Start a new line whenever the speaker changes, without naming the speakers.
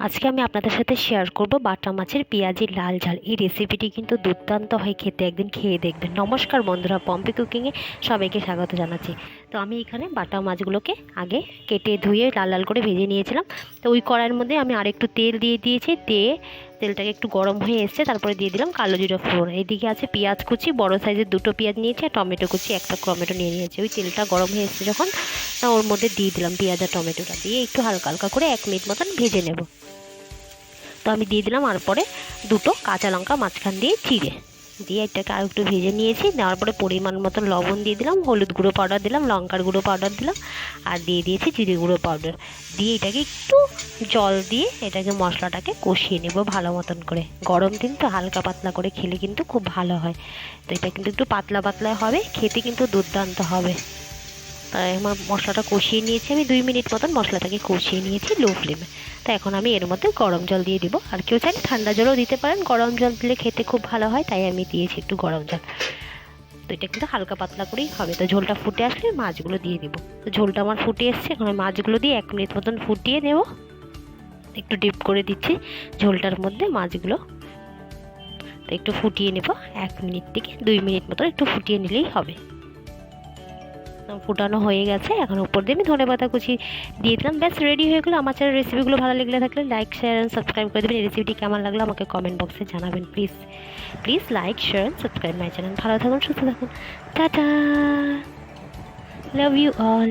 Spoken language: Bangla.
আজকে আমি আপনাদের সাথে শেয়ার করব বাটা মাছের পেঁয়াজি লাল ঝাল। এই রেসিপিটি কিন্তু দুর্দান্ত হয় খেতে, একদিন খেয়ে দেখবেন। নমস্কার বন্ধুরা, পম্পি কুকিংয়ে সবাইকে স্বাগত জানাচ্ছি। তো আমি এখানে বাটা মাছগুলোকে আগে কেটে ধুয়ে লাল লাল করে ভেজে নিয়েছিলাম। তো ওই কড়াইয়ের মধ্যে আমি আরেকটু তেল দিয়ে দিয়েছি, দিয়ে তেলটাকে একটু গরম হয়ে এসছে, তারপরে দিয়ে দিলাম কালো জিরা ফোড়ন। এইদিকে আছে পেঁয়াজ কুচি, বড় সাইজের 2টো পেঁয়াজ নিয়েছি, আর টমেটো কুচি 1টা টমেটো নিয়ে নিয়েছি। ওই তেলটা গরম হয়ে এসছে যখন, ওর মধ্যে দিয়ে দিলাম পেঁয়াজ আর টমেটোটা, দিয়ে একটু হালকা হালকা করে 1 মিনিট মতন ভেজে নেব। তো আমি দিয়ে দিলাম, আর পরে 2টো কাঁচা লঙ্কা মাঝখান দিয়ে চিড়ে দিয়ে এটাকে আর একটু ভেজে নিয়েছি। দেওয়ার পরে পরিমাণ মতন লবণ দিয়ে দিলাম, হলুদ গুঁড়ো পাউডার দিলাম, লঙ্কার গুঁড়ো পাউডার দিলাম, আর দিয়ে দিয়েছি জিরে গুঁড়ো পাউডার। দিয়ে এটাকে একটু জল দিয়ে এটাকে মশলাটাকে কষিয়ে নেব ভালো মতন করে। গরম দিন তো হালকা পাতলা করে খেলে কিন্তু খুব ভালো হয়। তো এটা কিন্তু একটু পাতলা পাতলা হবে, খেতে কিন্তু দুর্দান্ত হবে। আমার মশলাটা কষিয়ে নিয়েছি, আমি 2 মিনিট মতন মশলাটাকে কষিয়ে নিয়েছি লো ফ্লেমে। তো এখন আমি এর মধ্যে গরম জল দিয়ে দিব, আর কেউ চাইলে ঠান্ডা জলও দিতে পারেন। গরম জল দিলে খেতে খুব ভালো হয়, তাই আমি দিয়েছি একটু গরম জল। তো এটা কিন্তু হালকা পাতলা করেই হবে। তো ঝোলটা ফুটে আসলে মাছগুলো দিয়ে দিব। তো ঝোলটা আমার ফুটে এসছে, এখন আমি মাছগুলো দিয়ে 1 মিনিট মতন ফুটিয়ে নেব। একটু ডিপ করে দিচ্ছি ঝোলটার মধ্যে মাছগুলো। তো একটু ফুটিয়ে নেব 1 মিনিট থেকে 2 মিনিট মতন, একটু ফুটিয়ে নিলেই হবে। ফুটানো হয়ে গেছে, এখন উপর দিয়ে আমি ধনেপাতা কুচি দিয়ে দিলাম। ব্যাস রেডি হয়ে গেলো। আমার চ্যানেল রেসিপিগুলো ভালো লেগে থাকলে লাইক শেয়ার অ্যান্ড সাবস্ক্রাইব করে দেবেন। এই রেসিপিটি কেমন লাগলো আমাকে কমেন্ট বক্সে জানাবেন please. Please like share and subscribe my channel. ভালো থাকুন, সুস্থ থাকুন, টাটা, লাভ ইউ অল।